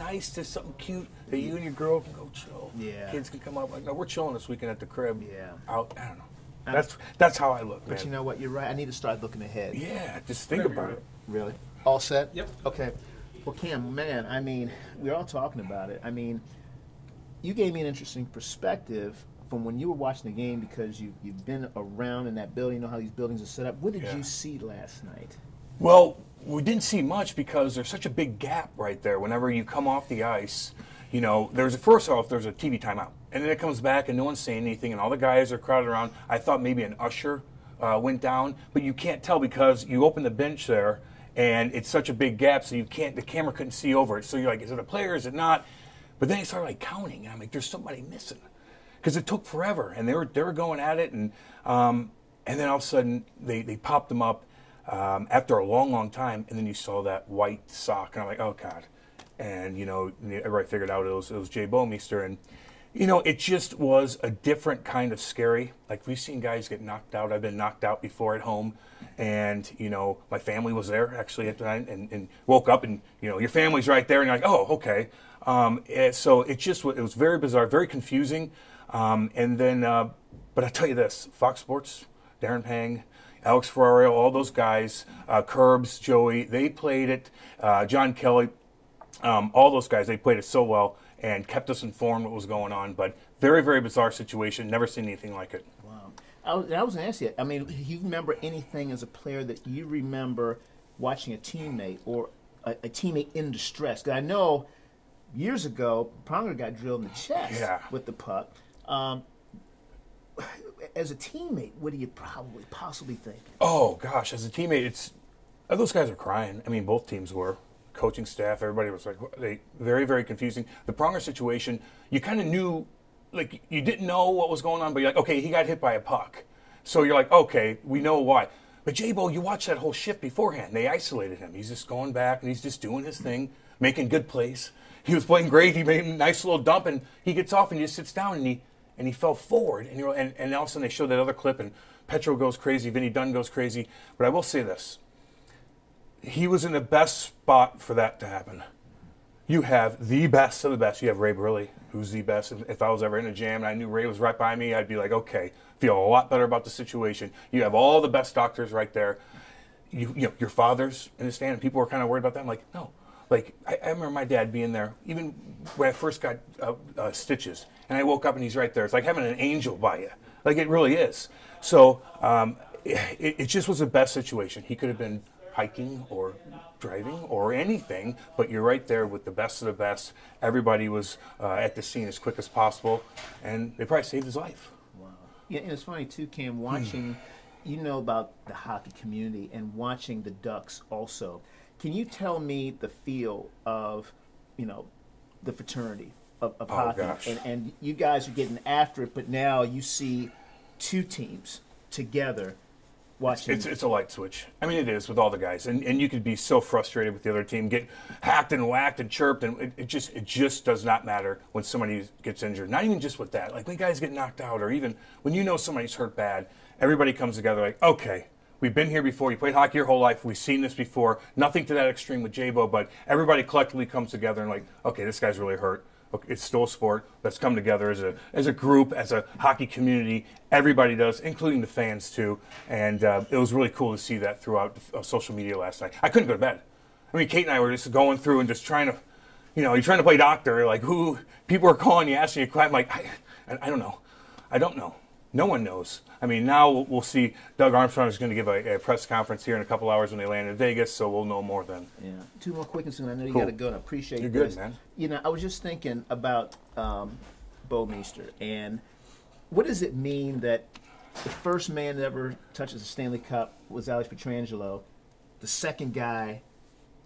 nice to something cute that you and your girl can go chill. Yeah. Kids can come up like, no, we're chilling this weekend at the crib. Yeah. Out, I don't know. That's how I look, man. But you know what? You're right. I need to start looking ahead. Yeah, just think about it. Really? All set? Yep. Okay. Well, Cam, man, I mean, we're all talking about it. I mean, you gave me an interesting perspective from when you were watching the game because you've been around in that building, you know how these buildings are set up. What did you see last night? Well, we didn't see much because there's such a big gap right there. Whenever you come off the ice, you know, first off, there's a TV timeout. And then it comes back and no one's saying anything and all the guys are crowded around. I thought maybe an usher went down, but you can't tell because you open the bench there and it's such a big gap so the camera couldn't see over it. So you're like, is it a player, is it not? But then they started like counting and I'm like, there's somebody missing. Because it took forever and they were going at it and then all of a sudden they popped them up after a long time and then you saw that white sock and I'm like, oh God. And, you know, everybody figured out it was Jay Bouwmeester. And, you know, it just was a different kind of scary. Like, we've seen guys get knocked out. I've been knocked out before at home. And, you know, my family was there, actually, at the time, and woke up and, you know, your family's right there. And you're like, oh, okay. So it was very bizarre, very confusing. And then, but I'll tell you this, Fox Sports, Darren Pang, Alex Ferrario, all those guys, Curbs, Joey, they played it. John Kelly. All those guys, they played it so well and kept us informed what was going on. But very, very bizarre situation. Never seen anything like it. Wow. I was going to ask you, I mean, you remember anything as a player that you remember watching a teammate or a teammate in distress? Because I know years ago, Pronger got drilled in the chest with the puck. As a teammate, what do you possibly think? Oh, gosh. As a teammate, those guys are crying. I mean, both teams were. Coaching staff, everybody was like, very, very confusing. The Pronger situation, you kind of knew, like, you didn't know what was going on, but you're like, okay, he got hit by a puck. So you're like, okay, we know why. But J-Bo, you watched that whole shift beforehand. They isolated him. He's just going back, and he's just doing his thing, making good plays. He was playing great. He made a nice little dump, and he gets off, and he just sits down, and he fell forward. And all of a sudden they showed that other clip, and Petro goes crazy, Vinny Dunn goes crazy. But I will say this. He was in the best spot for that to happen. You have the best of the best. You have Ray Briley, who's the best. If I was ever in a jam and I knew Ray was right by me, I'd be like, okay, feel a lot better about the situation. You have all the best doctors right there. You know, your father's in the stand, and people were kind of worried about that. I'm like, no. Like, I remember my dad being there, even when I first got stitches, and I woke up and he's right there. It's like having an angel by you. Like, it really is. So it just was the best situation. He could have been hiking or driving or anything, but you're right there with the best of the best. Everybody was at the scene as quick as possible, and they probably saved his life. Wow. Yeah, and it's funny, too, Cam, watching, you know about the hockey community and watching the Ducks also. Can you tell me the feel of, you know, the fraternity of hockey? Gosh. And you guys are getting after it, but now you see two teams together. It's a light switch. I mean, it is with all the guys, and you could be so frustrated with the other team, get hacked and whacked and chirped, and it just does not matter when somebody gets injured. Not even just with that, like when guys get knocked out, or even when you know somebody's hurt bad, everybody comes together like, okay, we've been here before. You played hockey your whole life. We've seen this before. Nothing to that extreme with J-Bo, but everybody collectively comes together and like, okay, this guy's really hurt. It's still a sport. Let's come together as a group, as a hockey community. Everybody does, including the fans too. And it was really cool to see that throughout social media last night. I couldn't go to bed. I mean, Kate and I were just going through and just trying to, you know, you're trying to play doctor. Like, who people are calling you, asking you, I'm like, I don't know. I don't know. No one knows. I mean, now we'll see. Doug Armstrong is going to give a press conference here in a couple hours when they land in Vegas, so we'll know more then. Yeah. Two more quick ones, and I know you Cool. got to go, and I appreciate You're this. good, man. You know, I was just thinking about Bouwmeester, and what does it mean that the first man that ever touches a Stanley Cup was Alex Pietrangelo, the second guy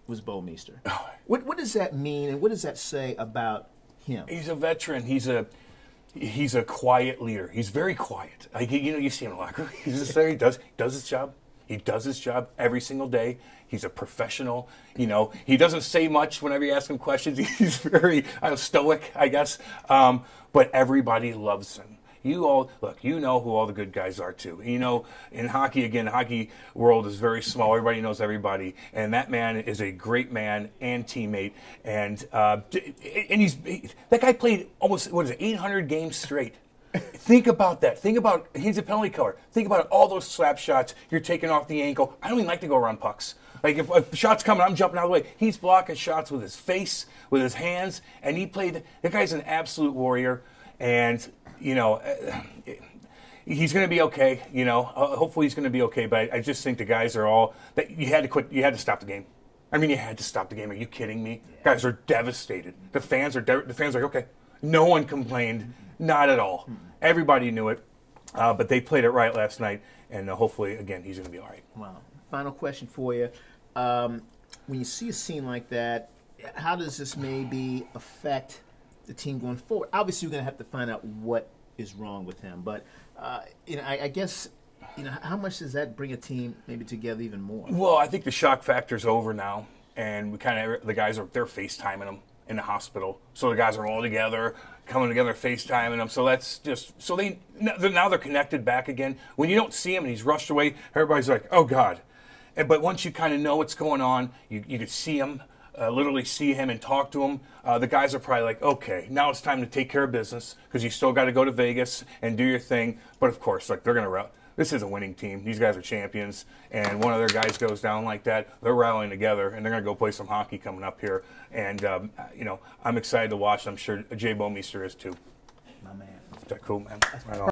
was Bouwmeester? Oh. What does that mean, and what does that say about him? He's a veteran. He's a quiet leader. He's very quiet. Like, you know, you see him in the locker room. He's just there. He does his job. He does his job every single day. He's a professional. You know, he doesn't say much whenever you ask him questions. He's very stoic, I guess. But everybody loves him. you all look. You know who all the good guys are too. You know, in hockey, again, the hockey world is very small. Everybody knows everybody, and that man is a great man and teammate. And that guy played almost 800 games straight. Think about that. Think about, he's a penalty killer. Think about all those slap shots you're taking off the ankle. I don't even like to go around pucks. Like if a shot's coming, I'm jumping out of the way. He's blocking shots with his face, with his hands, and that guy's an absolute warrior. And, you know, he's going to be okay. You know, hopefully he's going to be okay. But I just think the guys are all, that you had to quit, you had to stop the game. I mean, you had to stop the game. Are you kidding me? Yeah. Guys are devastated. The fans are like, okay. No one complained. Not at all. Everybody knew it. But they played it right last night. And hopefully, again, he's going to be all right. Wow. Final question for you. When you see a scene like that, how does this maybe affect the team going forward? Obviously, you're going to have to find out what is wrong with him. But, you know, I guess, you know, how much does that bring a team maybe together even more? Well, I think the shock factor's over now. And the guys they're FaceTiming him in the hospital. So the guys are all together, coming together, FaceTiming them. So that's just, now they're connected back again. When you don't see him and he's rushed away, everybody's like, oh, God. But once you kind of know what's going on, you can see him, literally see him and talk to him. The guys are probably like, okay, now it's time to take care of business because you still got to go to Vegas and do your thing. But, of course, like they're going to this is a winning team. These guys are champions. And one of their guys goes down like that, they're rallying together, and they're going to go play some hockey coming up here. And, you know, I'm excited to watch. I'm sure Jay Bouwmeester is too. My man. Is that cool, man? Right on.